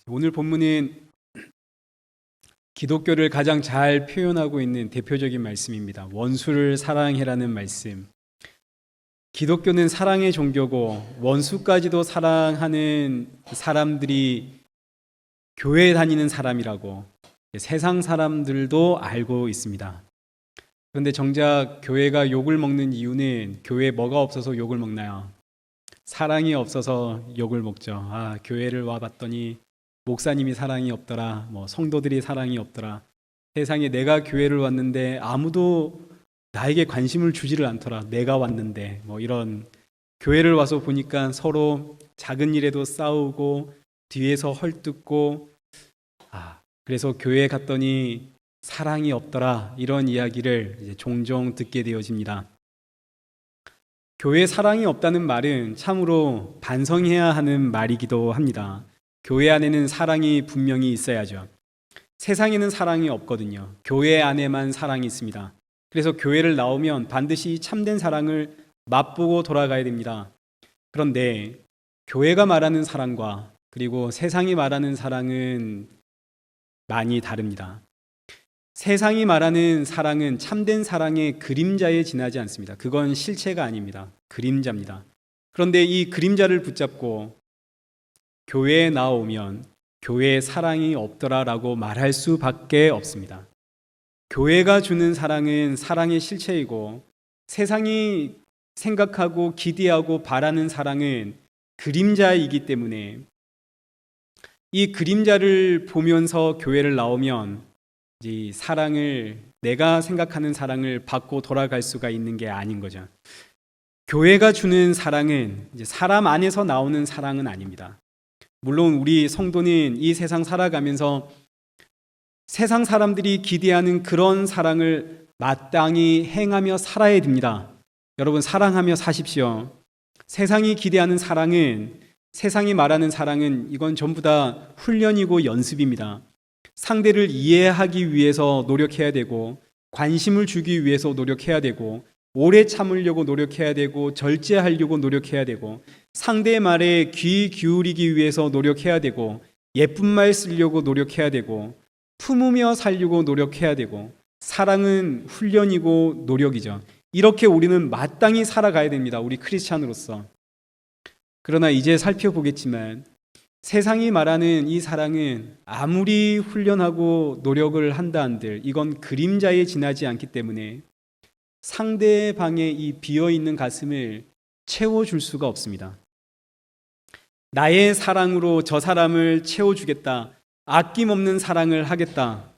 오늘 본문은 기독교를 가장 잘 표현하고 있는 대표적인 말씀입니다. 원수를 사랑해라는 말씀. 기독교는 사랑의 종교고 원수까지도 사랑하는 사람들이 교회에 다니는 사람이라고 세상 사람들도 알고 있습니다. 그런데 정작 교회가 욕을 먹는 이유는 교회에 뭐가 없어서 욕을 먹나요? 사랑이 없어서 욕을 먹죠. 교회를 와봤더니 목사님이 사랑이 없더라, 성도들이 사랑이 없더라, 세상에 내가 교회를 왔는데 아무도 나에게 관심을 주지를 않더라, 내가 왔는데, 이런. 교회를 와서 보니까 서로 작은 일에도 싸우고 뒤에서 헐뜯고, 그래서 교회에 갔더니 사랑이 없더라, 이런 이야기를 이제 종종 듣게 되어집니다. 교회에 사랑이 없다는 말은 참으로 반성해야 하는 말이기도 합니다. 교회 안에는 사랑이 분명히 있어야죠. 세상에는 사랑이 없거든요. 교회 안에만 사랑이 있습니다. 그래서 교회를 나오면 반드시 참된 사랑을 맛보고 돌아가야 됩니다. 그런데 교회가 말하는 사랑과 그리고 세상이 말하는 사랑은 많이 다릅니다. 세상이 말하는 사랑은 참된 사랑의 그림자에 지나지 않습니다. 그건 실체가 아닙니다. 그림자입니다. 그런데 이 그림자를 붙잡고 교회에 나오면 교회에 사랑이 없더라라고 말할 수밖에 없습니다. 교회가 주는 사랑은 사랑의 실체이고 세상이 생각하고 기대하고 바라는 사랑은 그림자이기 때문에 이 그림자를 보면서 교회를 나오면 이 사랑을, 내가 생각하는 사랑을 받고 돌아갈 수가 있는 게 아닌 거죠. 교회가 주는 사랑은 이제 사람 안에서 나오는 사랑은 아닙니다. 물론 우리 성도는 이 세상 살아가면서 세상 사람들이 기대하는 그런 사랑을 마땅히 행하며 살아야 됩니다. 여러분, 사랑하며 사십시오. 세상이 기대하는 사랑은, 세상이 말하는 사랑은 이건 전부 다 훈련이고 연습입니다. 상대를 이해하기 위해서 노력해야 되고, 관심을 주기 위해서 노력해야 되고, 오래 참으려고 노력해야 되고, 절제하려고 노력해야 되고, 상대의 말에 귀 기울이기 위해서 노력해야 되고, 예쁜 말 쓰려고 노력해야 되고, 품으며 살려고 노력해야 되고, 사랑은 훈련이고 노력이죠. 이렇게 우리는 마땅히 살아가야 됩니다. 우리 크리스찬으로서. 그러나 이제 살펴보겠지만 세상이 말하는 이 사랑은 아무리 훈련하고 노력을 한다 한들 이건 그림자에 지나지 않기 때문에 상대방의 이 비어있는 가슴을 채워줄 수가 없습니다. 나의 사랑으로 저 사람을 채워주겠다, 아낌없는 사랑을 하겠다.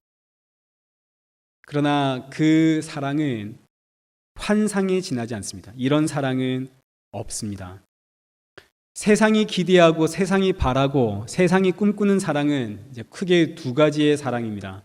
그러나 그 사랑은 환상에 지나지 않습니다. 이런 사랑은 없습니다. 세상이 기대하고 세상이 바라고 세상이 꿈꾸는 사랑은 이제 크게 두 가지의 사랑입니다.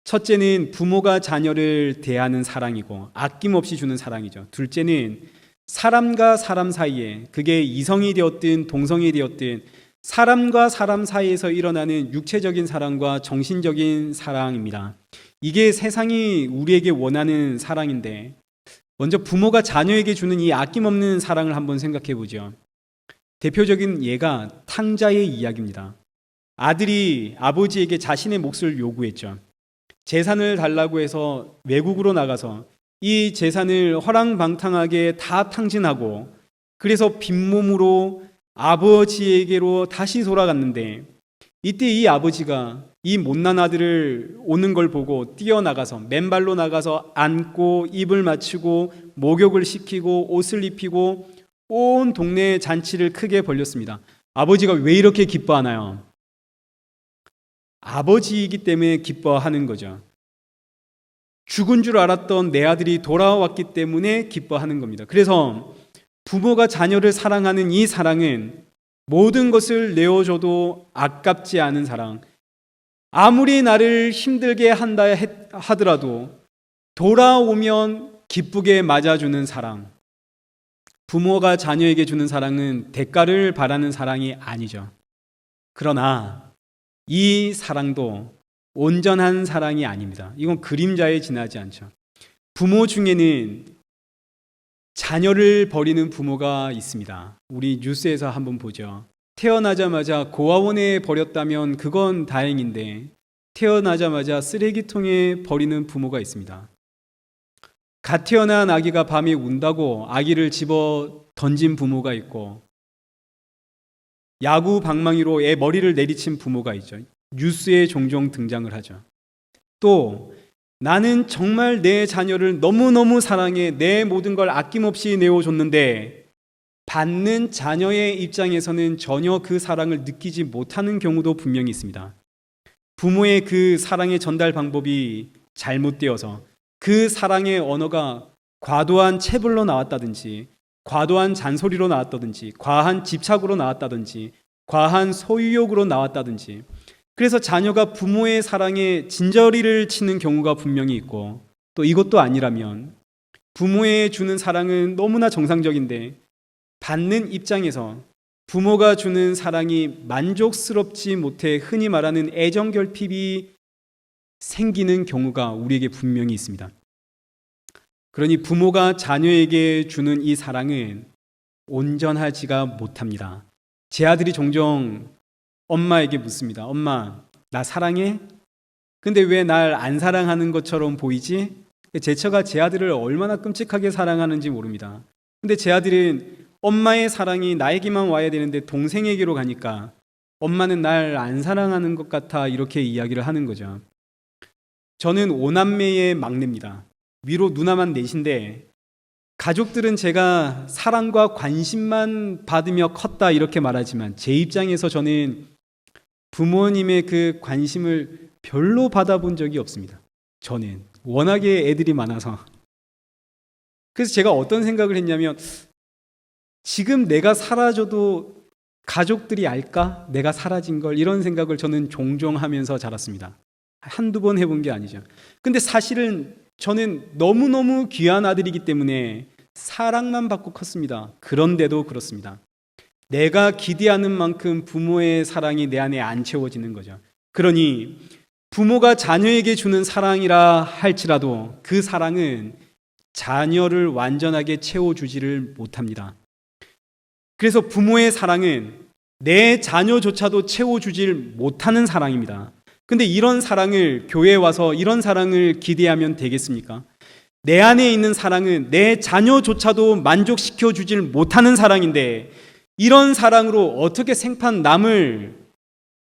첫째는 부모가 자녀를 대하는 사랑이고 아낌없이 주는 사랑이죠. 둘째는 사람과 사람 사이에, 그게 이성이 되었든 동성이 되었든 사람과 사람 사이에서 일어나는 육체적인 사랑과 정신적인 사랑입니다. 이게 세상이 우리에게 원하는 사랑인데, 먼저 부모가 자녀에게 주는 이 아낌없는 사랑을 한번 생각해 보죠. 대표적인 예가 탕자의 이야기입니다. 아들이 아버지에게 자신의 몫을 요구했죠. 재산을 달라고 해서 외국으로 나가서 이 재산을 허랑방탕하게 다 탕진하고, 그래서 빈몸으로 아버지에게로 다시 돌아갔는데, 이때 이 아버지가 이 못난 아들을 오는 걸 보고 뛰어나가서 맨발로 나가서 안고 입을 맞추고 목욕을 시키고 옷을 입히고 온 동네에 잔치를 크게 벌였습니다. 아버지가 왜 이렇게 기뻐하나요? 아버지이기 때문에 기뻐하는 거죠. 죽은 줄 알았던 내 아들이 돌아왔기 때문에 기뻐하는 겁니다. 그래서 부모가 자녀를 사랑하는 이 사랑은 모든 것을 내어줘도 아깝지 않은 사랑, 아무리 나를 힘들게 한다 하더라도 돌아오면 기쁘게 맞아주는 사랑. 부모가 자녀에게 주는 사랑은 대가를 바라는 사랑이 아니죠. 그러나 이 사랑도 온전한 사랑이 아닙니다. 이건 그림자에 지나지 않죠. 부모 중에는 자녀를 버리는 부모가 있습니다. 우리 뉴스에서 한번 보죠. 태어나자마자 고아원에 버렸다면 그건 다행인데 태어나자마자 쓰레기통에 버리는 부모가 있습니다. 갓 태어난 아기가 밤에 운다고 아기를 집어 던진 부모가 있고 야구 방망이로 애 머리를 내리친 부모가 있죠. 뉴스에 종종 등장을 하죠. 또 나는 정말 내 자녀를 너무너무 사랑해 내 모든 걸 아낌없이 내어줬는데 받는 자녀의 입장에서는 전혀 그 사랑을 느끼지 못하는 경우도 분명히 있습니다. 부모의 그 사랑의 전달 방법이 잘못되어서 그 사랑의 언어가 과도한 체벌로 나왔다든지 과도한 잔소리로 나왔다든지 과한 집착으로 나왔다든지 과한 소유욕으로 나왔다든지 그래서 자녀가 부모의 사랑에 진저리를 치는 경우가 분명히 있고 또 이것도 아니라면 부모의 주는 사랑은 너무나 정상적인데 받는 입장에서 부모가 주는 사랑이 만족스럽지 못해 흔히 말하는 애정결핍이 생기는 경우가 우리에게 분명히 있습니다. 그러니 부모가 자녀에게 주는 이 사랑은 온전하지가 못합니다. 제 아들이 종종 엄마에게 묻습니다. 엄마, 나 사랑해? 근데 왜 날 안 사랑하는 것처럼 보이지? 제처가 제 아들을 얼마나 끔찍하게 사랑하는지 모릅니다. 근데 제 아들은 엄마의 사랑이 나에게만 와야 되는데 동생에게로 가니까 엄마는 날 안 사랑하는 것 같아 이렇게 이야기를 하는 거죠. 저는 5남매의 막내입니다. 위로 누나만 넷인데 가족들은 제가 사랑과 관심만 받으며 컸다 이렇게 말하지만 제 입장에서 저는 부모님의 그 관심을 별로 받아본 적이 없습니다. 저는 워낙에 애들이 많아서. 그래서 제가 어떤 생각을 했냐면 지금 내가 사라져도 가족들이 알까? 내가 사라진 걸 이런 생각을 저는 종종 하면서 자랐습니다. 한두 번 해본 게 아니죠. 근데 사실은 저는 너무너무 귀한 아들이기 때문에 사랑만 받고 컸습니다. 그런데도 그렇습니다. 내가 기대하는 만큼 부모의 사랑이 내 안에 안 채워지는 거죠. 그러니 부모가 자녀에게 주는 사랑이라 할지라도 그 사랑은 자녀를 완전하게 채워주지를 못합니다. 그래서 부모의 사랑은 내 자녀조차도 채워주질 못하는 사랑입니다. 근데 이런 사랑을 교회에 와서 이런 사랑을 기대하면 되겠습니까? 내 안에 있는 사랑은 내 자녀조차도 만족시켜 주질 못하는 사랑인데 이런 사랑으로 어떻게 생판 남을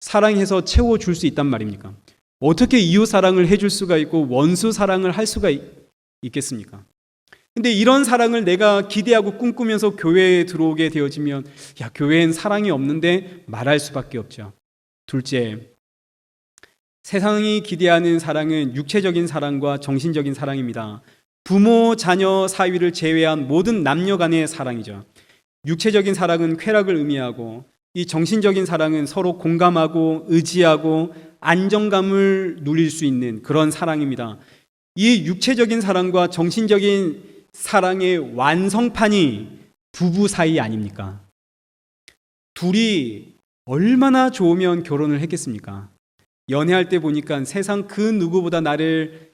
사랑해서 채워줄 수 있단 말입니까? 어떻게 이웃 사랑을 해줄 수가 있고 원수 사랑을 할 수가 있겠습니까? 근데 이런 사랑을 내가 기대하고 꿈꾸면서 교회에 들어오게 되어지면 야, 교회엔 사랑이 없는데 말할 수밖에 없죠. 둘째, 세상이 기대하는 사랑은 육체적인 사랑과 정신적인 사랑입니다. 부모, 자녀 사이를 제외한 모든 남녀 간의 사랑이죠. 육체적인 사랑은 쾌락을 의미하고 이 정신적인 사랑은 서로 공감하고 의지하고 안정감을 누릴 수 있는 그런 사랑입니다. 이 육체적인 사랑과 정신적인 사랑의 완성판이 부부 사이 아닙니까? 둘이 얼마나 좋으면 결혼을 했겠습니까? 연애할 때 보니까 세상 그 누구보다 나를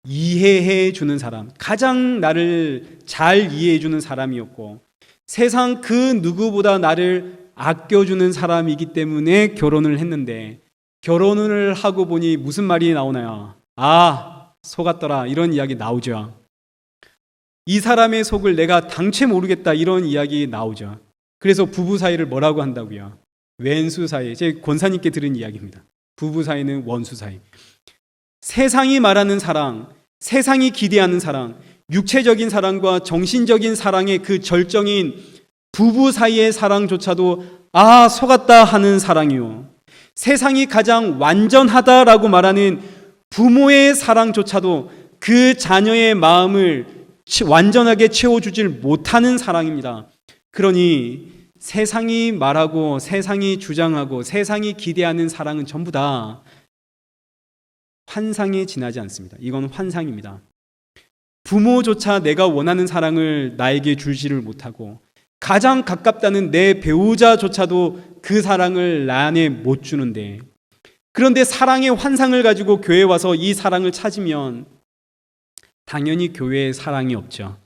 이해해 주는 사람, 가장 나를 잘 이해해 주는 사람이었고 세상 그 누구보다 나를 아껴주는 사람이기 때문에 결혼을 했는데 결혼을 하고 보니 무슨 말이 나오나요? 아, 속았더라 이런 이야기 나오죠. 이 사람의 속을 내가 당최 모르겠다 이런 이야기 나오죠. 그래서 부부 사이를 뭐라고 한다고요? 왼수 사이. 제 권사님께 들은 이야기입니다. 부부 사이는 원수 사이. 세상이 말하는 사랑, 세상이 기대하는 사랑, 육체적인 사랑과 정신적인 사랑의 그 절정인 부부 사이의 사랑조차도 아, 속았다 하는 사랑이요. 세상이 가장 완전하다라고 말하는 부모의 사랑조차도 그 자녀의 마음을 완전하게 채워주질 못하는 사랑입니다. 그러니 세상이 말하고 세상이 주장하고 세상이 기대하는 사랑은 전부 다 환상에 지나지 않습니다. 이건 환상입니다. 부모조차 내가 원하는 사랑을 나에게 주지를 못하고 가장 가깝다는 내 배우자조차도 그 사랑을 나 안에 못 주는데 그런데 사랑의 환상을 가지고 교회에 와서 이 사랑을 찾으면 당연히 교회에 사랑이 없죠.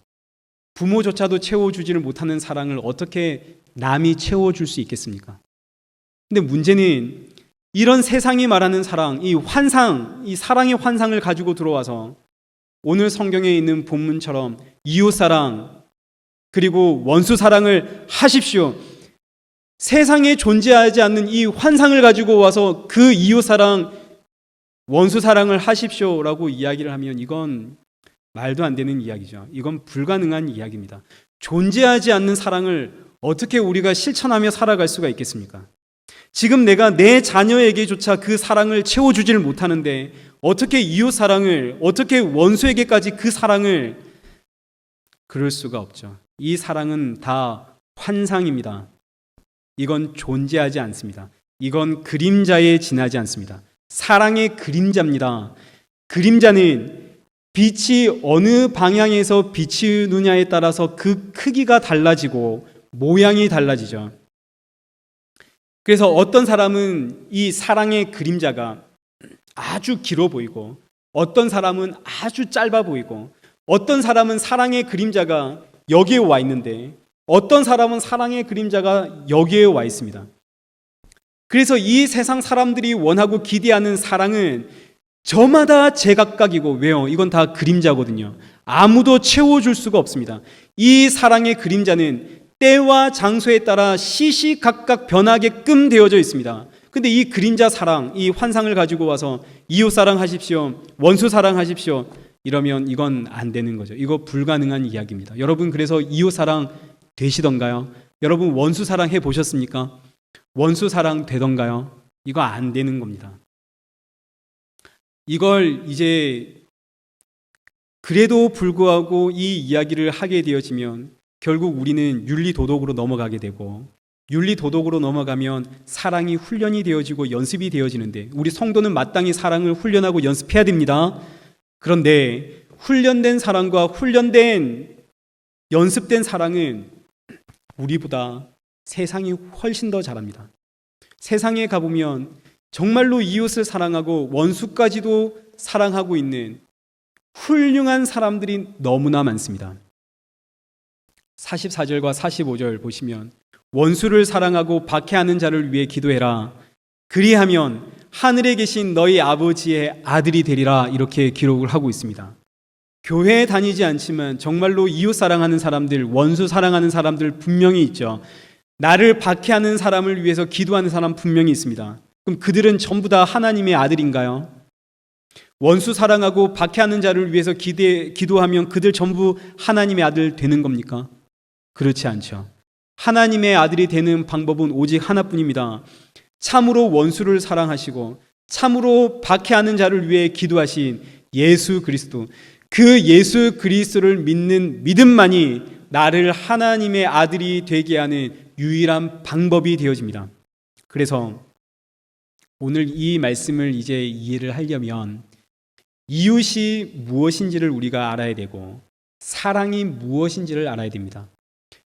부모조차도 채워주지를 못하는 사랑을 어떻게 남이 채워줄 수 있겠습니까? 근데 문제는 이런 세상이 말하는 사랑, 이 환상, 이 사랑의 환상을 가지고 들어와서 오늘 성경에 있는 본문처럼 이웃사랑 그리고 원수사랑을 하십시오. 세상에 존재하지 않는 이 환상을 가지고 와서 그 이웃사랑, 원수사랑을 하십시오라고 이야기를 하면 이건 말도 안 되는 이야기죠. 이건 불가능한 이야기입니다. 존재하지 않는 사랑을 어떻게 우리가 실천하며 살아갈 수가 있겠습니까? 지금 내가 내 자녀에게조차 그 사랑을 채워주지를 못하는데 어떻게 이웃 사랑을, 어떻게 원수에게까지 그 사랑을, 그럴 수가 없죠. 이 사랑은 다 환상입니다. 이건 존재하지 않습니다. 이건 그림자에 지나지 않습니다. 사랑의 그림자입니다. 그림자는 빛이 어느 방향에서 비치느냐에 따라서 그 크기가 달라지고 모양이 달라지죠. 그래서 어떤 사람은 이 사랑의 그림자가 아주 길어 보이고 어떤 사람은 아주 짧아 보이고 어떤 사람은 사랑의 그림자가 여기에 와 있는데 어떤 사람은 사랑의 그림자가 여기에 와 있습니다. 그래서 이 세상 사람들이 원하고 기대하는 사랑은 저마다 제각각이고, 왜요? 이건 다 그림자거든요. 아무도 채워줄 수가 없습니다. 이 사랑의 그림자는 때와 장소에 따라 시시각각 변하게끔 되어져 있습니다. 근데 이 그림자 사랑, 이 환상을 가지고 와서 이웃 사랑하십시오, 원수 사랑하십시오 이러면 이건 안 되는 거죠. 이거 불가능한 이야기입니다. 여러분, 그래서 이웃 사랑 되시던가요? 여러분, 원수 사랑 해보셨습니까? 원수 사랑 되던가요? 이거 안 되는 겁니다. 이걸 이제 그래도 불구하고 이 이야기를 하게 되어지면 결국 우리는 윤리도덕으로 넘어가게 되고, 윤리도덕으로 넘어가면 사랑이 훈련이 되어지고 연습이 되어지는데, 우리 성도는 마땅히 사랑을 훈련하고 연습해야 됩니다. 그런데 훈련된 사랑과 훈련된 연습된 사랑은 우리보다 세상이 훨씬 더 잘합니다. 세상에 가보면 정말로 이웃을 사랑하고 원수까지도 사랑하고 있는 훌륭한 사람들이 너무나 많습니다. 44절과 45절 보시면 원수를 사랑하고 박해하는 자를 위해 기도해라. 그리하면 하늘에 계신 너희 아버지의 아들이 되리라. 이렇게 기록을 하고 있습니다. 교회에 다니지 않지만 정말로 이웃 사랑하는 사람들, 원수 사랑하는 사람들 분명히 있죠. 나를 박해하는 사람을 위해서 기도하는 사람 분명히 있습니다. 그럼 그들은 전부 다 하나님의 아들인가요? 원수 사랑하고 박해하는 자를 위해서 기도하면 그들 전부 하나님의 아들 되는 겁니까? 그렇지 않죠. 하나님의 아들이 되는 방법은 오직 하나뿐입니다. 참으로 원수를 사랑하시고 참으로 박해하는 자를 위해 기도하신 예수 그리스도, 그 예수 그리스도를 믿는 믿음만이 나를 하나님의 아들이 되게 하는 유일한 방법이 되어집니다. 그래서 오늘 이 말씀을 이제 이해를 하려면 이웃이 무엇인지를 우리가 알아야 되고 사랑이 무엇인지를 알아야 됩니다.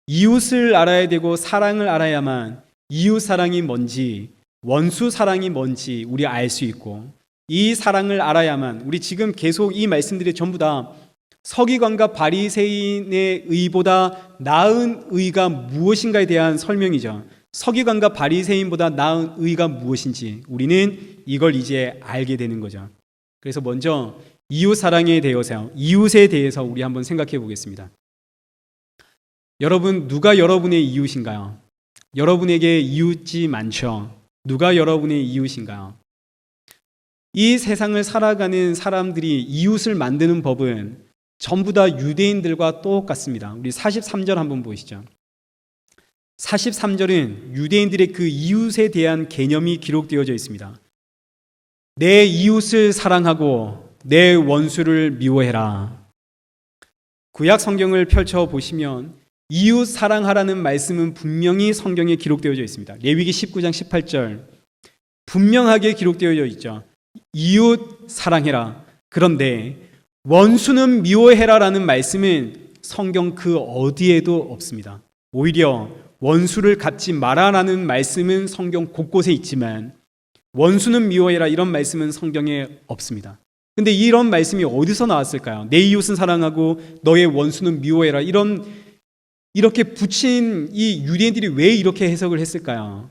이웃을 알아야 되고 사랑을 알아야만 이웃 사랑이 뭔지 원수 사랑이 뭔지 우리 알 수 있고, 이 사랑을 알아야만, 우리 지금 계속 이 말씀들이 전부 다 서기관과 바리새인의 의보다 나은 의가 무엇인가에 대한 설명이죠. 서기관과 바리새인보다 나은 의가 무엇인지 우리는 이걸 이제 알게 되는 거죠. 그래서 먼저 이웃 사랑에 대해서, 이웃에 대해서 우리 한번 생각해 보겠습니다. 여러분, 누가 여러분의 이웃인가요? 여러분에게 이웃이 많죠. 누가 여러분의 이웃인가요? 이 세상을 살아가는 사람들이 이웃을 만드는 법은 전부 다 유대인들과 똑같습니다. 우리 43절 한번 보시죠. 43절은 유대인들의 그 이웃에 대한 개념이 기록되어져 있습니다. 내 이웃을 사랑하고 내 원수를 미워해라. 구약 성경을 펼쳐보시면 이웃 사랑하라는 말씀은 분명히 성경에 기록되어져 있습니다. 레위기 19장 18절 분명하게 기록되어져 있죠. 이웃 사랑해라. 그런데 원수는 미워해라라는 말씀은 성경 그 어디에도 없습니다. 오히려 원수를 갚지 마라라는 말씀은 성경 곳곳에 있지만 원수는 미워해라 이런 말씀은 성경에 없습니다. 근데 이런 말씀이 어디서 나왔을까요? 내 이웃은 사랑하고 너의 원수는 미워해라, 이렇게 붙인 이 유대인들이 왜 이렇게 해석을 했을까요?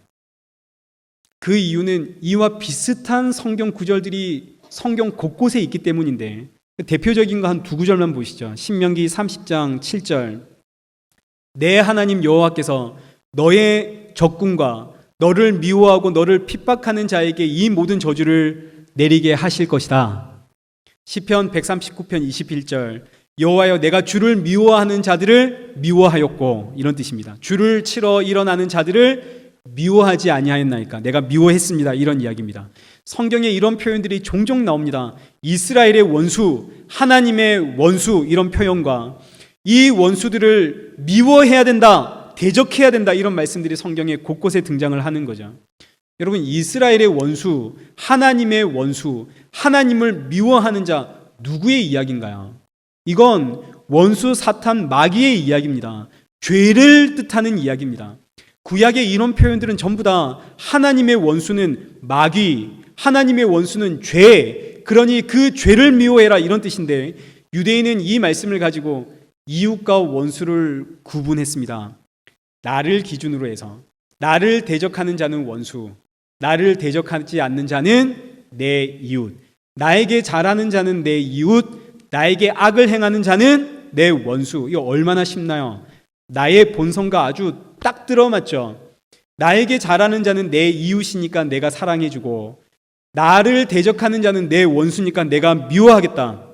그 이유는 이와 비슷한 성경 구절들이 성경 곳곳에 있기 때문인데, 대표적인 거 한 두 구절만 보시죠. 신명기 30장 7절. 내 하나님 여호와께서 너의 적군과 너를 미워하고 너를 핍박하는 자에게 이 모든 저주를 내리게 하실 것이다. 시편 139편 21절. 여호와여, 내가 주를 미워하는 자들을 미워하였고, 이런 뜻입니다. 주를 치러 일어나는 자들을 미워하지 아니하였나이까. 내가 미워했습니다. 이런 이야기입니다. 성경에 이런 표현들이 종종 나옵니다. 이스라엘의 원수, 하나님의 원수, 이런 표현과 이 원수들을 미워해야 된다, 대적해야 된다, 이런 말씀들이 성경에 곳곳에 등장을 하는 거죠. 여러분, 이스라엘의 원수, 하나님의 원수, 하나님을 미워하는 자, 누구의 이야기인가요? 이건 원수 사탄 마귀의 이야기입니다. 죄를 뜻하는 이야기입니다. 구약의 이런 표현들은 전부 다 하나님의 원수는 마귀, 하나님의 원수는 죄, 그러니 그 죄를 미워해라, 이런 뜻인데, 유대인은 이 말씀을 가지고 이웃과 원수를 구분했습니다. 나를 기준으로 해서 나를 대적하는 자는 원수, 나를 대적하지 않는 자는 내 이웃, 나에게 잘하는 자는 내 이웃, 나에게 악을 행하는 자는 내 원수. 이거 얼마나 쉽나요? 나의 본성과 아주 딱 들어맞죠. 나에게 잘하는 자는 내 이웃이니까 내가 사랑해주고, 나를 대적하는 자는 내 원수니까 내가 미워하겠다.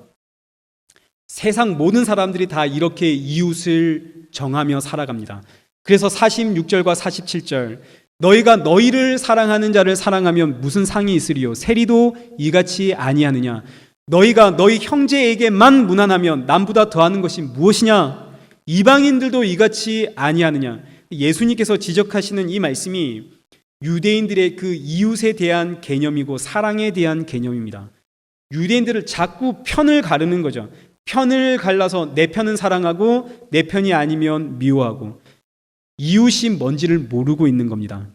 세상 모든 사람들이 다 이렇게 이웃을 정하며 살아갑니다. 그래서 46절과 47절, 너희가 너희를 사랑하는 자를 사랑하면 무슨 상이 있으리요? 세리도 이같이 아니하느냐? 너희가 너희 형제에게만 무난하면 남보다 더하는 것이 무엇이냐? 이방인들도 이같이 아니하느냐? 예수님께서 지적하시는 이 말씀이 유대인들의 그 이웃에 대한 개념이고 사랑에 대한 개념입니다. 유대인들을 자꾸 편을 가르는 거죠. 편을 갈라서 내 편은 사랑하고 내 편이 아니면 미워하고, 이웃이 뭔지를 모르고 있는 겁니다.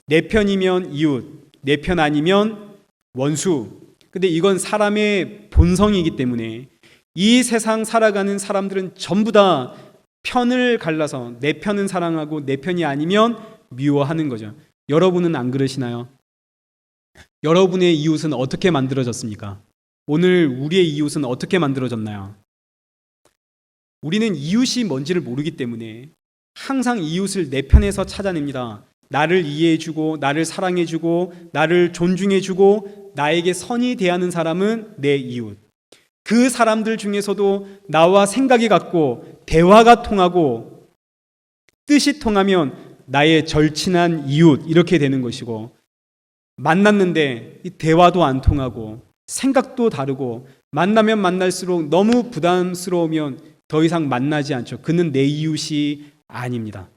내 편이면 이웃, 내 편 아니면 원수. 근데 이건 사람의 본성이기 때문에 이 세상 살아가는 사람들은 전부 다 편을 갈라서 내 편은 사랑하고 내 편이 아니면 미워하는 거죠. 여러분은 안 그러시나요? 여러분의 이웃은 어떻게 만들어졌습니까? 오늘 우리의 이웃은 어떻게 만들어졌나요? 우리는 이웃이 뭔지를 모르기 때문에 항상 이웃을 내 편에서 찾아냅니다. 나를 이해해주고, 나를 사랑해주고, 나를 존중해주고, 나에게 선히 대하는 사람은 내 이웃. 그 사람들 중에서도 나와 생각이 같고 대화가 통하고 뜻이 통하면 나의 절친한 이웃, 이렇게 되는 것이고, 만났는데 이 대화도 안 통하고 생각도 다르고 만나면 만날수록 너무 부담스러우면 더 이상 만나지 않죠. 그는 내 이웃이 아닙니다.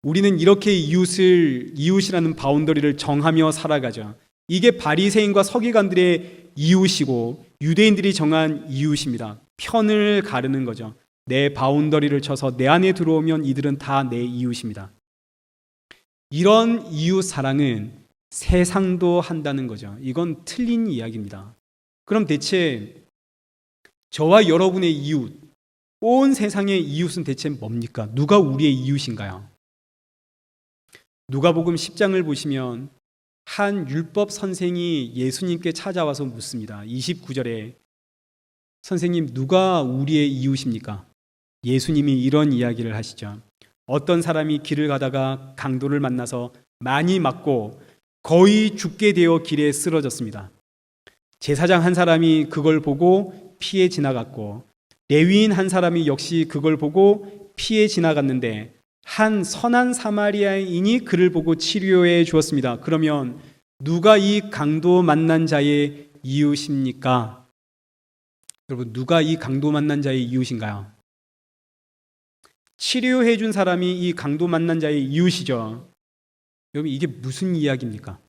우리는 이렇게 이웃이라는 바운더리를 정하며 살아가죠. 이게 바리새인과 서기관들의 이웃이고 유대인들이 정한 이웃입니다. 편을 가르는 거죠. 내 바운더리를 쳐서 내 안에 들어오면 이들은 다 내 이웃입니다. 이런 이웃 사랑은 세상도 한다는 거죠. 이건 틀린 이야기입니다. 그럼 대체 저와 여러분의 이웃, 온 세상의 이웃은 대체 뭡니까? 누가 우리의 이웃인가요? 누가복음 10장을 보시면 한 율법 선생이 예수님께 찾아와서 묻습니다. 29절에 선생님, 누가 우리의 이웃입니까? 예수님이 이런 이야기를 하시죠. 어떤 사람이 길을 가다가 강도를 만나서 많이 맞고 거의 죽게 되어 길에 쓰러졌습니다. 제사장 한 사람이 그걸 보고 피해 지나갔고, 레위인 한 사람이 역시 그걸 보고 피해 지나갔는데 한 선한 사마리아인이 그를 보고 치료해 주었습니다. 그러면 누가 이 강도 만난 자의 이웃입니까? 여러분, 누가 이 강도 만난 자의 이웃인가요? 치료해 준 사람이 이 강도 만난 자의 이웃이죠. 여러분, 이게 무슨 이야기입니까?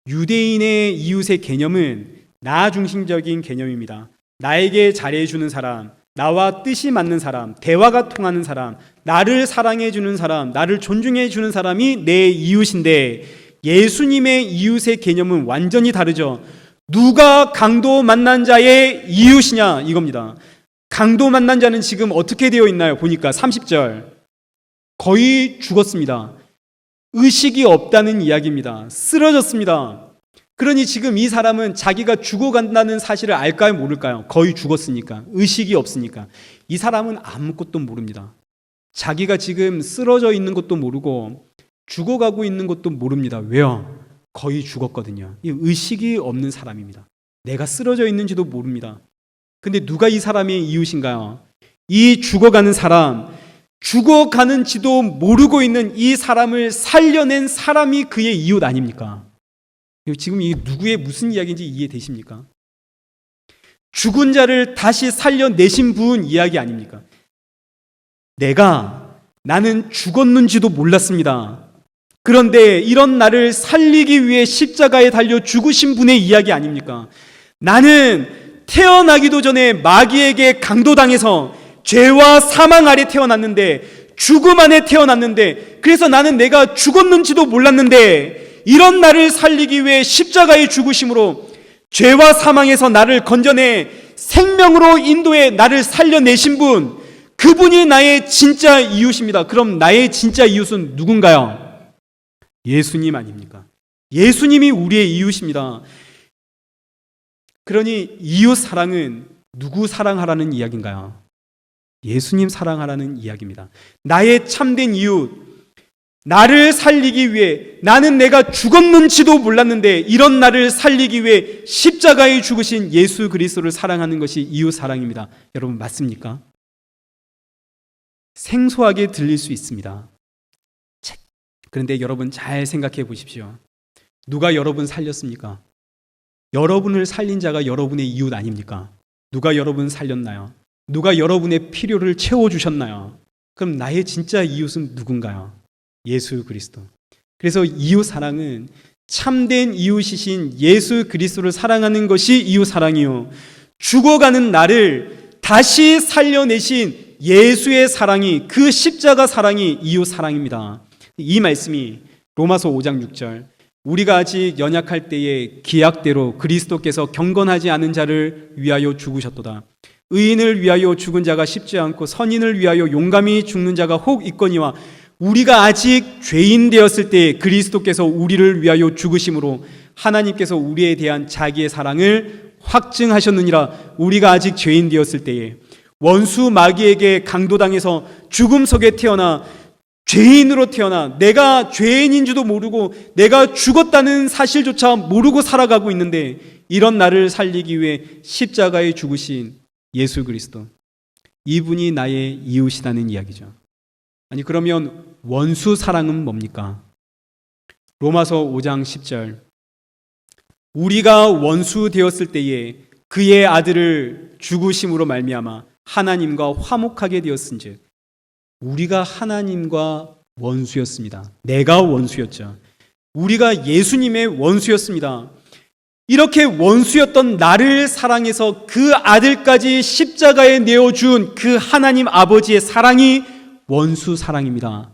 유대인의 이웃의 개념은 나 중심적인 개념입니다. 나에게 잘해주는 사람, 나와 뜻이 맞는 사람, 대화가 통하는 사람, 나를 사랑해주는 사람, 나를 존중해주는 사람이 내 이웃인데, 예수님의 이웃의 개념은 완전히 다르죠. 누가 강도 만난 자의 이웃이냐, 이겁니다. 강도 만난 자는 지금 어떻게 되어 있나요? 보니까 30절 거의 죽었습니다. 의식이 없다는 이야기입니다. 쓰러졌습니다. 그러니 지금 이 사람은 자기가 죽어간다는 사실을 알까요, 모를까요? 거의 죽었으니까, 의식이 없으니까. 이 사람은 아무것도 모릅니다. 자기가 지금 쓰러져 있는 것도 모르고 죽어가고 있는 것도 모릅니다. 왜요? 거의 죽었거든요. 이 의식이 없는 사람입니다. 내가 쓰러져 있는지도 모릅니다. 근데 누가 이 사람의 이웃인가요? 이 죽어가는 사람, 죽어가는지도 모르고 있는 이 사람을 살려낸 사람이 그의 이웃 아닙니까? 지금 이게 누구의 무슨 이야기인지 이해되십니까? 죽은 자를 다시 살려내신 분 이야기 아닙니까? 나는 죽었는지도 몰랐습니다. 그런데 이런 나를 살리기 위해 십자가에 달려 죽으신 분의 이야기 아닙니까? 나는 태어나기도 전에 마귀에게 강도당해서 죄와 사망 아래 태어났는데, 죽음 안에 태어났는데, 그래서 나는 내가 죽었는지도 몰랐는데 이런 나를 살리기 위해 십자가에 죽으심으로 죄와 사망에서 나를 건져내 생명으로 인도해 나를 살려내신 분, 그분이 나의 진짜 이웃입니다. 그럼 나의 진짜 이웃은 누군가요? 예수님 아닙니까? 예수님이 우리의 이웃입니다. 그러니 이웃 사랑은 누구 사랑하라는 이야기인가요? 예수님 사랑하라는 이야기입니다. 나의 참된 이웃, 나를 살리기 위해, 나는 내가 죽었는지도 몰랐는데 이런 나를 살리기 위해 십자가에 죽으신 예수 그리스도를 사랑하는 것이 이웃 사랑입니다. 여러분 맞습니까? 생소하게 들릴 수 있습니다. 그런데 여러분 잘 생각해 보십시오. 누가 여러분 살렸습니까? 여러분을 살린 자가 여러분의 이웃 아닙니까? 누가 여러분 살렸나요? 누가 여러분의 필요를 채워주셨나요? 그럼 나의 진짜 이웃은 누군가요? 예수 그리스도. 그래서 이웃 사랑은 참된 이웃이신 예수 그리스도를 사랑하는 것이 이웃 사랑이요, 죽어가는 나를 다시 살려내신 예수의 사랑이, 그 십자가 사랑이 이웃 사랑입니다. 이 말씀이 로마서 5장 6절, 우리가 아직 연약할 때에 기약대로 그리스도께서 경건하지 않은 자를 위하여 죽으셨도다. 의인을 위하여 죽은 자가 쉽지 않고 선인을 위하여 용감히 죽는 자가 혹 있거니와, 우리가 아직 죄인 되었을 때 그리스도께서 우리를 위하여 죽으심으로 하나님께서 우리에 대한 자기의 사랑을 확증하셨느니라. 우리가 아직 죄인 되었을 때에, 원수 마귀에게 강도당해서 죽음 속에 태어나 죄인으로 태어나 내가 죄인인 줄도 모르고 내가 죽었다는 사실조차 모르고 살아가고 있는데, 이런 나를 살리기 위해 십자가에 죽으신 예수 그리스도, 이분이 나의 이웃이라는 이야기죠. 아니 그러면 원수 사랑은 뭡니까? 로마서 5장 10절, 우리가 원수 되었을 때에 그의 아들을 죽으심으로 말미암아 하나님과 화목하게 되었은즉, 우리가 하나님과 원수였습니다. 내가 원수였죠. 우리가 예수님의 원수였습니다. 이렇게 원수였던 나를 사랑해서 그 아들까지 십자가에 내어준 그 하나님 아버지의 사랑이 원수 사랑입니다.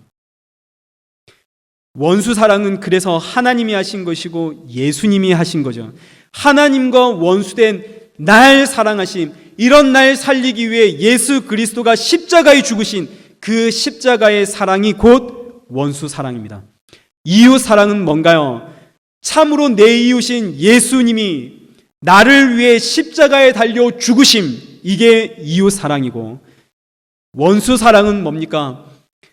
원수 사랑은 그래서 하나님이 하신 것이고 예수님이 하신 거죠. 하나님과 원수된 날 사랑하심, 이런 날 살리기 위해 예수 그리스도가 십자가에 죽으신 그 십자가의 사랑이 곧 원수 사랑입니다. 이웃 사랑은 뭔가요? 참으로 내 이웃인 예수님이 나를 위해 십자가에 달려 죽으심, 이게 이웃 사랑이고, 원수 사랑은 뭡니까?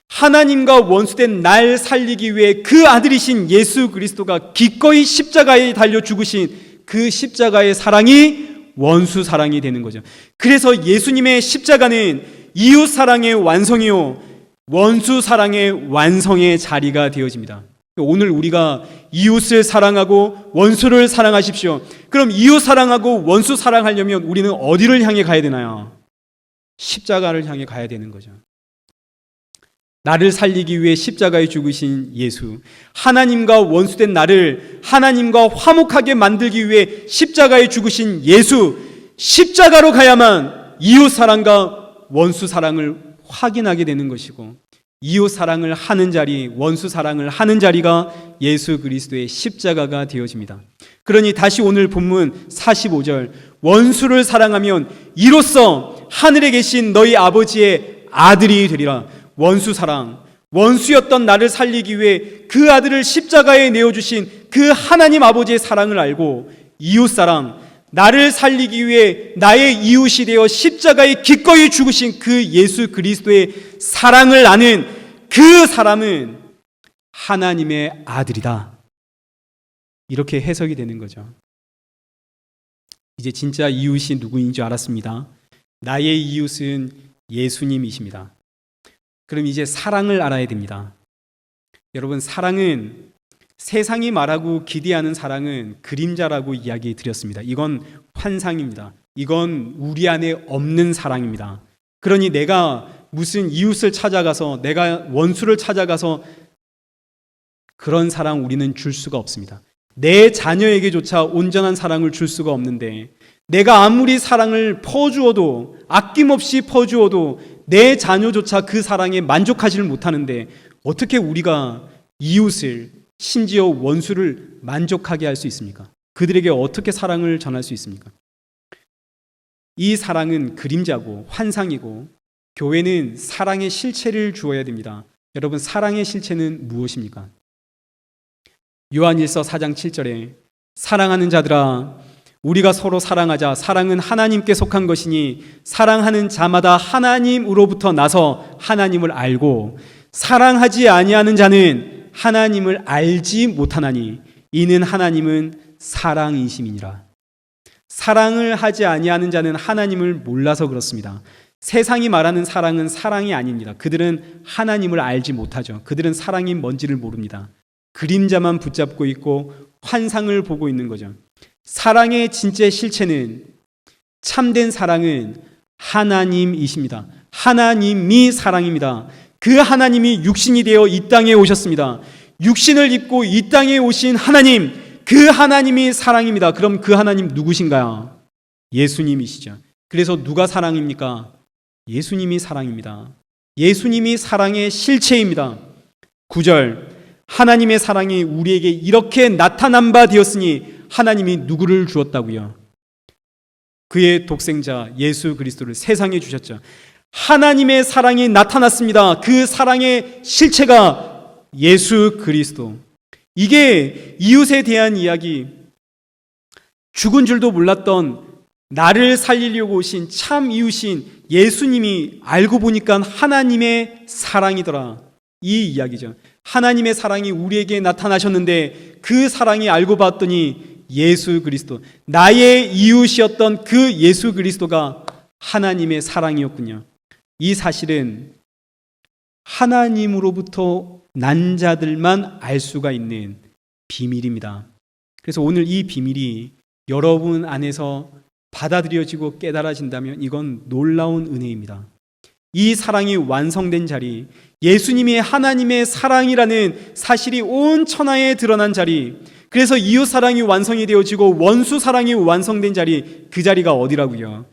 하나님과 원수된 날 살리기 위해 그 아들이신 예수 그리스도가 기꺼이 십자가에 달려 죽으신 그 십자가의 사랑이 원수 사랑이 되는 거죠. 그래서 예수님의 십자가는 이웃 사랑의 완성이요, 원수 사랑의 완성의 자리가 되어집니다. 오늘 우리가 이웃을 사랑하고 원수를 사랑하십시오. 그럼 이웃 사랑하고 원수 사랑하려면 우리는 어디를 향해 가야 되나요? 십자가를 향해 가야 되는 거죠. 나를 살리기 위해 십자가에 죽으신 예수, 하나님과 원수된 나를 하나님과 화목하게 만들기 위해 십자가에 죽으신 예수, 십자가로 가야만 이웃 사랑과 원수 사랑을 확인하게 되는 것이고, 이웃 사랑을 하는 자리, 원수 사랑을 하는 자리가 예수 그리스도의 십자가가 되어집니다. 그러니 다시 오늘 본문 45절, 원수를 사랑하면 이로써 하늘에 계신 너희 아버지의 아들이 되리라. 원수 사랑, 원수였던 나를 살리기 위해 그 아들을 십자가에 내어주신 그 하나님 아버지의 사랑을 알고 이웃사랑, 나를 살리기 위해 나의 이웃이 되어 십자가에 기꺼이 죽으신 그 예수 그리스도의 사랑을 아는 그 사람은 하나님의 아들이다. 이렇게 해석이 되는 거죠. 이제 진짜 이웃이 누구인 줄 알았습니다. 나의 이웃은 예수님이십니다. 그럼 이제 사랑을 알아야 됩니다. 여러분, 사랑은 세상이 말하고 기대하는 사랑은 그림자라고 이야기 드렸습니다. 이건 환상입니다. 이건 우리 안에 없는 사랑입니다. 그러니 내가 무슨 이웃을 찾아가서, 내가 원수를 찾아가서 그런 사랑 우리는 줄 수가 없습니다. 내 자녀에게조차 온전한 사랑을 줄 수가 없는데, 내가 아무리 사랑을 퍼주어도, 아낌없이 퍼주어도 내 자녀조차 그 사랑에 만족하지를 못하는데 어떻게 우리가 이웃을, 심지어 원수를 만족하게 할 수 있습니까? 그들에게 어떻게 사랑을 전할 수 있습니까? 이 사랑은 그림자고 환상이고, 교회는 사랑의 실체를 주어야 됩니다. 여러분, 사랑의 실체는 무엇입니까? 요한일서 4장 7절에 사랑하는 자들아, 우리가 서로 사랑하자. 사랑은 하나님께 속한 것이니 사랑하는 자마다 하나님으로부터 나서 하나님을 알고, 사랑하지 아니하는 자는 하나님을 알지 못하나니 이는 하나님은 사랑이심이니라. 사랑을 하지 아니하는 자는 하나님을 몰라서 그렇습니다. 세상이 말하는 사랑은 사랑이 아닙니다. 그들은 하나님을 알지 못하죠. 그들은 사랑이 뭔지를 모릅니다. 그림자만 붙잡고 있고 환상을 보고 있는 거죠. 사랑의 진짜 실체는, 참된 사랑은 하나님이십니다. 하나님이 사랑입니다. 그 하나님이 육신이 되어 이 땅에 오셨습니다. 육신을 입고 이 땅에 오신 하나님, 그 하나님이 사랑입니다. 그럼 그 하나님 누구신가요? 예수님이시죠. 그래서 누가 사랑입니까? 예수님이 사랑입니다. 예수님이 사랑의 실체입니다. 9절, 하나님의 사랑이 우리에게 이렇게 나타난 바 되었으니 하나님이 누구를 주었다고요? 그의 독생자 예수 그리스도를 세상에 주셨죠. 하나님의 사랑이 나타났습니다. 그 사랑의 실체가 예수 그리스도. 이게 이웃에 대한 이야기, 죽은 줄도 몰랐던 나를 살리려고 오신 참 이웃인 예수님이 알고 보니까 하나님의 사랑이더라. 이 이야기죠. 하나님의 사랑이 우리에게 나타나셨는데 그 사랑이 알고 봤더니 예수 그리스도, 나의 이웃이었던 그 예수 그리스도가 하나님의 사랑이었군요. 이 사실은 하나님으로부터 난 자들만 알 수가 있는 비밀입니다. 그래서 오늘 이 비밀이 여러분 안에서 받아들여지고 깨달아진다면 이건 놀라운 은혜입니다. 이 사랑이 완성된 자리, 예수님이 하나님의 사랑이라는 사실이 온 천하에 드러난 자리, 그래서 이웃 사랑이 완성이 되어지고 원수 사랑이 완성된 자리, 그 자리가 어디라고요?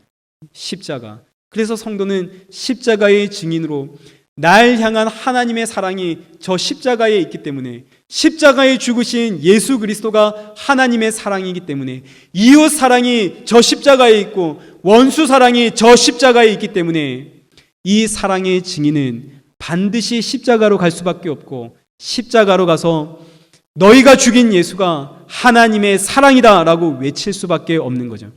십자가. 그래서 성도는 십자가의 증인으로 날 향한 하나님의 사랑이 저 십자가에 있기 때문에, 십자가에 죽으신 예수 그리스도가 하나님의 사랑이기 때문에, 이웃 사랑이 저 십자가에 있고 원수 사랑이 저 십자가에 있기 때문에 이 사랑의 증인은 반드시 십자가로 갈 수밖에 없고, 십자가로 가서 너희가 죽인 예수가 하나님의 사랑이다 라고 외칠 수밖에 없는 거죠.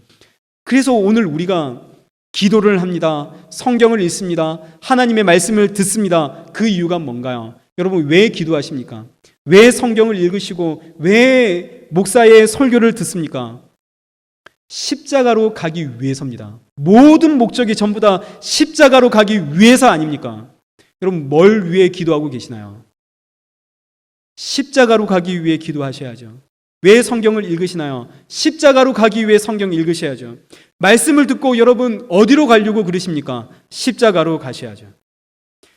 그래서 오늘 우리가 기도를 합니다. 성경을 읽습니다. 하나님의 말씀을 듣습니다. 그 이유가 뭔가요? 여러분, 왜 기도하십니까? 왜 성경을 읽으시고 왜 목사의 설교를 듣습니까? 십자가로 가기 위해서입니다. 모든 목적이 전부 다 십자가로 가기 위해서 아닙니까? 여러분, 뭘 위해 기도하고 계시나요? 십자가로 가기 위해 기도하셔야죠. 왜 성경을 읽으시나요? 십자가로 가기 위해 성경 읽으셔야죠. 말씀을 듣고 여러분 어디로 가려고 그러십니까? 십자가로 가셔야죠.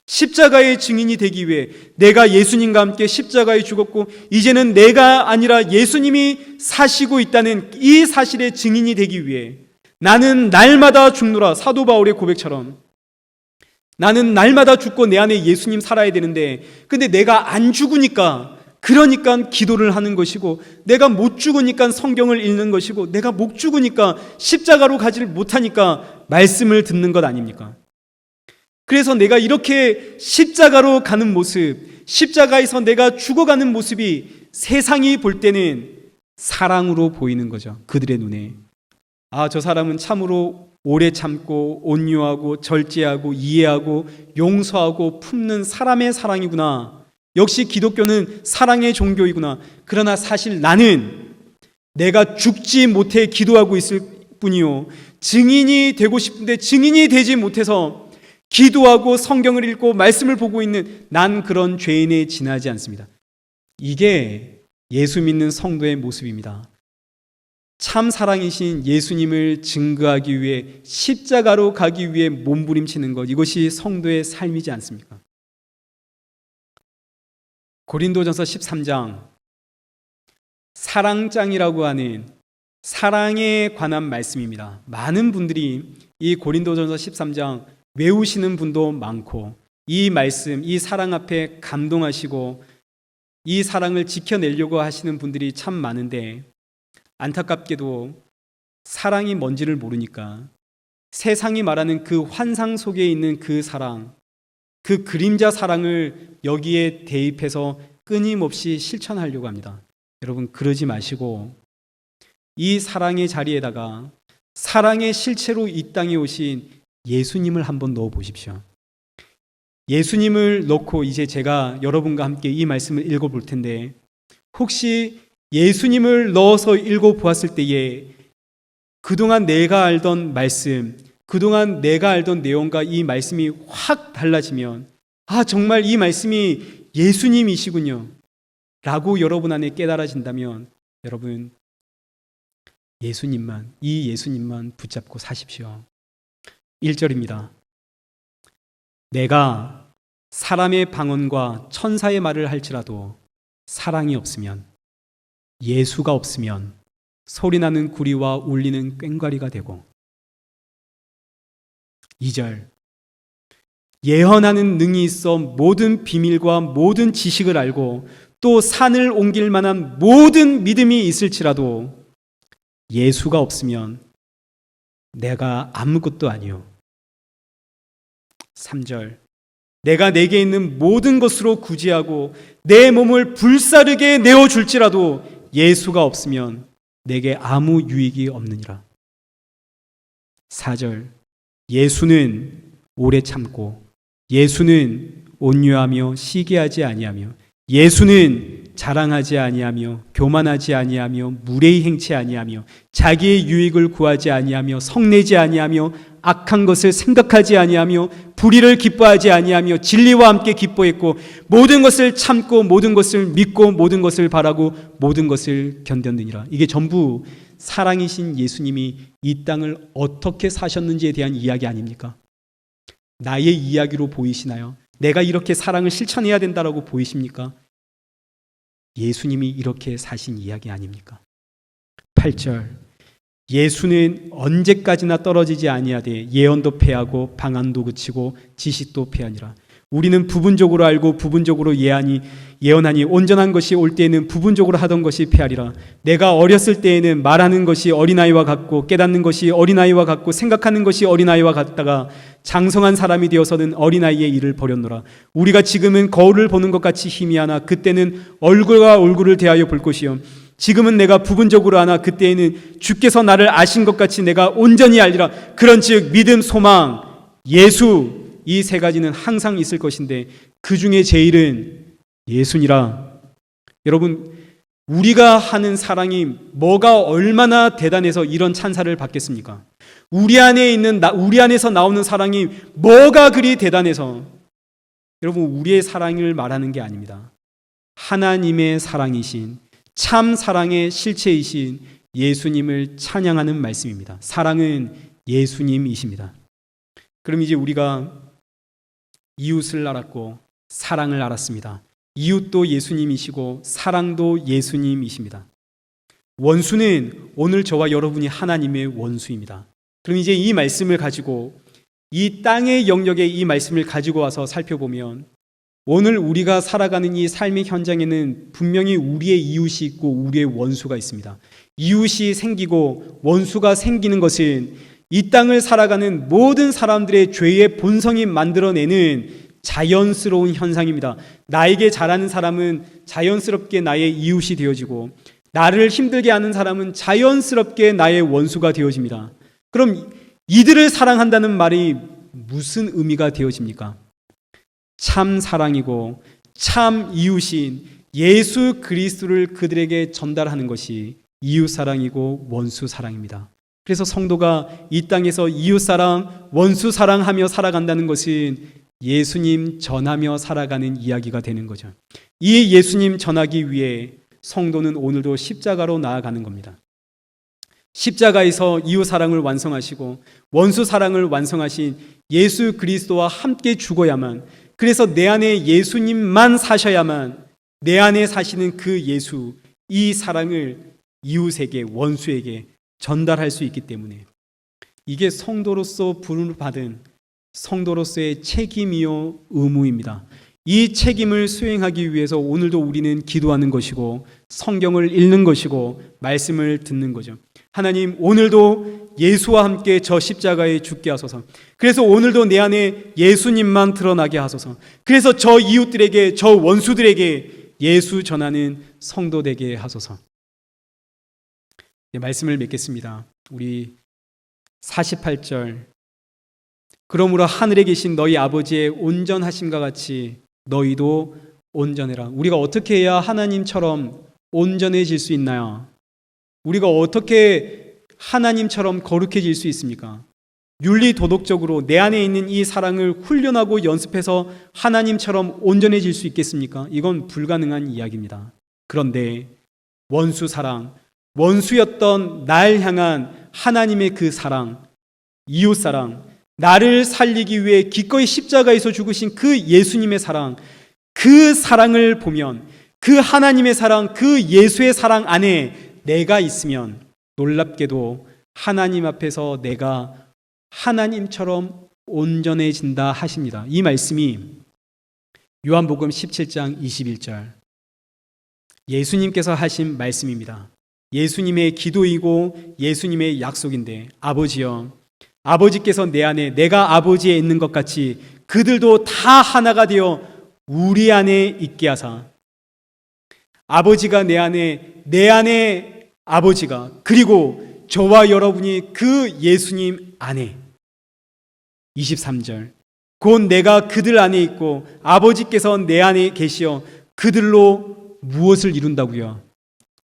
십자가의 증인이 되기 위해, 내가 예수님과 함께 십자가에 죽었고 이제는 내가 아니라 예수님이 사시고 있다는 이 사실의 증인이 되기 위해, 나는 날마다 죽노라, 사도 바울의 고백처럼 나는 날마다 죽고 내 안에 예수님 살아야 되는데, 근데 내가 안 죽으니까, 그러니까 기도를 하는 것이고, 내가 못 죽으니까 성경을 읽는 것이고, 내가 못 죽으니까 십자가로 가지를 못하니까 말씀을 듣는 것 아닙니까? 그래서 내가 이렇게 십자가로 가는 모습, 십자가에서 내가 죽어가는 모습이 세상이 볼 때는 사랑으로 보이는 거죠. 그들의 눈에. 아, 저 사람은 참으로 오래 참고 온유하고 절제하고 이해하고 용서하고 품는 사람의 사랑이구나. 역시 기독교는 사랑의 종교이구나. 그러나 사실 나는 내가 죽지 못해 기도하고 있을 뿐이요, 증인이 되고 싶은데 증인이 되지 못해서 기도하고 성경을 읽고 말씀을 보고 있는 난 그런 죄인에 지나지 않습니다. 이게 예수 믿는 성도의 모습입니다. 참 사랑이신 예수님을 증거하기 위해 십자가로 가기 위해 몸부림치는 것, 이것이 성도의 삶이지 않습니까? 고린도전서 13장, 사랑장이라고 하는 사랑에 관한 말씀입니다. 많은 분들이 이 고린도전서 13장 외우시는 분도 많고, 이 말씀, 이 사랑 앞에 감동하시고 이 사랑을 지켜내려고 하시는 분들이 참 많은데, 안타깝게도 사랑이 뭔지를 모르니까 세상이 말하는 그 환상 속에 있는 그 사랑, 그 그림자 사랑을 여기에 대입해서 끊임없이 실천하려고 합니다. 여러분, 그러지 마시고 이 사랑의 자리에다가 사랑의 실체로 이 땅에 오신 예수님을 한번 넣어 보십시오. 예수님을 넣고 이제 제가 여러분과 함께 이 말씀을 읽어 볼 텐데, 혹시 예수님을 넣어서 읽어 보았을 때에 그동안 내가 알던 말씀, 그동안 내가 알던 내용과 이 말씀이 확 달라지면, 아, 정말 이 말씀이 예수님이시군요 라고 여러분 안에 깨달아진다면, 여러분 예수님만, 이 예수님만 붙잡고 사십시오. 1절입니다. 내가 사람의 방언과 천사의 말을 할지라도 사랑이 없으면, 예수가 없으면 소리나는 구리와 울리는 꽹과리가 되고, 2절, 예언하는 능이 있어 모든 비밀과 모든 지식을 알고 또 산을 옮길 만한 모든 믿음이 있을지라도 예수가 없으면 내가 아무것도 아니요. 3절, 내가 내게 있는 모든 것으로 구제하고 내 몸을 불사르게 내어줄지라도 예수가 없으면 내게 아무 유익이 없느니라. 4절, 예수는 오래 참고 예수는 온유하며 시기하지 아니하며 예수는 자랑하지 아니하며 교만하지 아니하며 무례히 행치 아니하며 자기의 유익을 구하지 아니하며 성내지 아니하며 악한 것을 생각하지 아니하며 불의를 기뻐하지 아니하며 진리와 함께 기뻐했고 모든 것을 참고 모든 것을 믿고 모든 것을 바라고 모든 것을 견뎠느니라. 이게 전부 사랑이신 예수님이 이 땅을 어떻게 사셨는지에 대한 이야기 아닙니까? 나의 이야기로 보이시나요? 내가 이렇게 사랑을 실천해야 된다라고 보이십니까? 예수님이 이렇게 사신 이야기 아닙니까? 8절, 예수는 언제까지나 떨어지지 아니하되 예언도 패하고 방언도 그치고 지식도 패하니라. 우리는 부분적으로 알고 부분적으로 예언하니 온전한 것이 올 때에는 부분적으로 하던 것이 패하리라. 내가 어렸을 때에는 말하는 것이 어린아이와 같고 깨닫는 것이 어린아이와 같고 생각하는 것이 어린아이와 같다가 장성한 사람이 되어서는 어린아이의 일을 버렸노라. 우리가 지금은 거울을 보는 것 같이 희미하나 그때는 얼굴과 얼굴을 대하여 볼 것이요 지금은 내가 부분적으로 하나 그때에는 주께서 나를 아신 것 같이 내가 온전히 알리라. 그런즉 믿음, 소망, 예수, 이 세 가지는 항상 있을 것인데 그 중에 제일은 예수니라. 여러분, 우리가 하는 사랑이 뭐가 얼마나 대단해서 이런 찬사를 받겠습니까? 우리 안에서 나오는 사랑이 뭐가 그리 대단해서, 여러분, 우리의 사랑을 말하는 게 아닙니다. 하나님의 사랑이신 참 사랑의 실체이신 예수님을 찬양하는 말씀입니다. 사랑은 예수님이십니다. 그럼 이제 우리가 이웃을 알았고 사랑을 알았습니다. 이웃도 예수님이시고 사랑도 예수님이십니다. 원수는 오늘 저와 여러분이 하나님의 원수입니다. 그럼 이제 이 말씀을 가지고 이 땅의 영역에 이 말씀을 가지고 와서 살펴보면 오늘 우리가 살아가는 이 삶의 현장에는 분명히 우리의 이웃이 있고 우리의 원수가 있습니다. 이웃이 생기고 원수가 생기는 것은 이 땅을 살아가는 모든 사람들의 죄의 본성이 만들어내는 자연스러운 현상입니다. 나에게 잘하는 사람은 자연스럽게 나의 이웃이 되어지고, 나를 힘들게 하는 사람은 자연스럽게 나의 원수가 되어집니다. 그럼 이들을 사랑한다는 말이 무슨 의미가 되어집니까? 참 사랑이고 참 이웃인 예수 그리스도를 그들에게 전달하는 것이 이웃 사랑이고 원수 사랑입니다. 그래서 성도가 이 땅에서 이웃 사랑, 원수 사랑하며 살아간다는 것은 예수님 전하며 살아가는 이야기가 되는 거죠. 이 예수님 전하기 위해 성도는 오늘도 십자가로 나아가는 겁니다. 십자가에서 이웃 사랑을 완성하시고 원수 사랑을 완성하신 예수 그리스도와 함께 죽어야만, 그래서 내 안에 예수님만 사셔야만 내 안에 사시는 그 예수, 이 사랑을 이웃에게, 원수에게 전달할 수 있기 때문에 이게 성도로서 부름을 받은 성도로서의 책임이요 의무입니다. 이 책임을 수행하기 위해서 오늘도 우리는 기도하는 것이고 성경을 읽는 것이고 말씀을 듣는 거죠. 하나님, 오늘도 예수와 함께 저 십자가에 죽게 하소서. 그래서 오늘도 내 안에 예수님만 드러나게 하소서. 그래서 저 이웃들에게, 저 원수들에게 예수 전하는 성도 되게 하소서. 말씀을 맺겠습니다. 우리 48절, 그러므로 하늘에 계신 너희 아버지의 온전하심과 같이 너희도 온전해라. 우리가 어떻게 해야 하나님처럼 온전해질 수 있나요? 우리가 어떻게 하나님처럼 거룩해질 수 있습니까? 윤리 도덕적으로 내 안에 있는 이 사랑을 훈련하고 연습해서 하나님처럼 온전해질 수 있겠습니까? 이건 불가능한 이야기입니다. 그런데 원수 사랑, 원수였던 날 향한 하나님의 그 사랑, 이웃 사랑, 나를 살리기 위해 기꺼이 십자가에서 죽으신 그 예수님의 사랑, 그 사랑을 보면, 그 하나님의 사랑, 그 예수의 사랑 안에 내가 있으면 놀랍게도 하나님 앞에서 내가 하나님처럼 온전해진다 하십니다. 이 말씀이 요한복음 17장 21절 예수님께서 하신 말씀입니다. 예수님의 기도이고 예수님의 약속인데, 아버지여, 아버지께서 내 안에 내가 아버지에 있는 것 같이 그들도 다 하나가 되어 우리 안에 있게 하사, 아버지가 내 안에 아버지가, 그리고 저와 여러분이 그 예수님 안에, 23절, 곧 내가 그들 안에 있고 아버지께서 내 안에 계시어 그들로 무엇을 이룬다고요?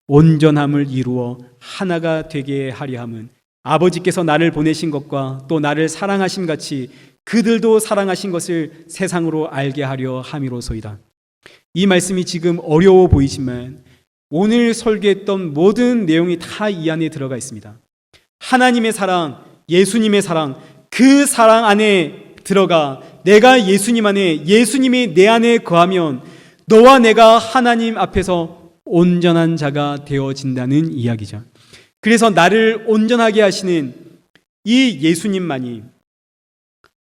온전함을 이루어 하나가 되게 하려 함은 아버지께서 나를 보내신 것과 또 나를 사랑하신 같이 그들도 사랑하신 것을 세상으로 알게 하려 함이로소이다. 이 말씀이 지금 어려워 보이지만 오늘 설교했던 모든 내용이 다 이 안에 들어가 있습니다. 하나님의 사랑, 예수님의 사랑, 그 사랑 안에 들어가 내가 예수님 안에, 예수님이 내 안에 거하면 너와 내가 하나님 앞에서 온전한 자가 되어진다는 이야기죠. 그래서 나를 온전하게 하시는 이 예수님만이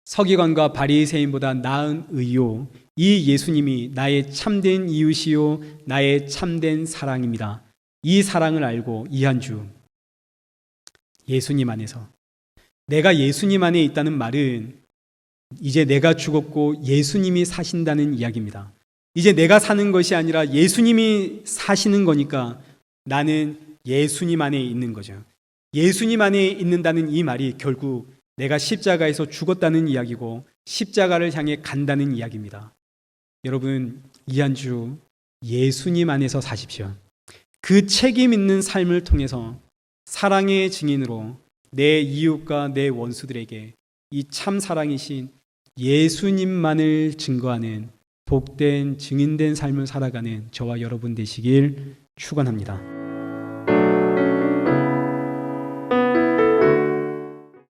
서기관과 바리새인보다 나은 의요, 이 예수님이 나의 참된 이웃이요 나의 참된 사랑입니다. 이 사랑을 알고 이 한 주 예수님 안에서, 내가 예수님 안에 있다는 말은 이제 내가 죽었고 예수님이 사신다는 이야기입니다. 이제 내가 사는 것이 아니라 예수님이 사시는 거니까 나는 예수님 안에 있는 거죠. 예수님 안에 있는다는 이 말이 결국 내가 십자가에서 죽었다는 이야기고 십자가를 향해 간다는 이야기입니다. 여러분, 이 한 주 예수님 안에서 사십시오. 그 책임 있는 삶을 통해서 사랑의 증인으로 내 이웃과 내 원수들에게 이 참 사랑이신 예수님만을 증거하는 복된 증인된 삶을 살아가는 저와 여러분 되시길 축원합니다.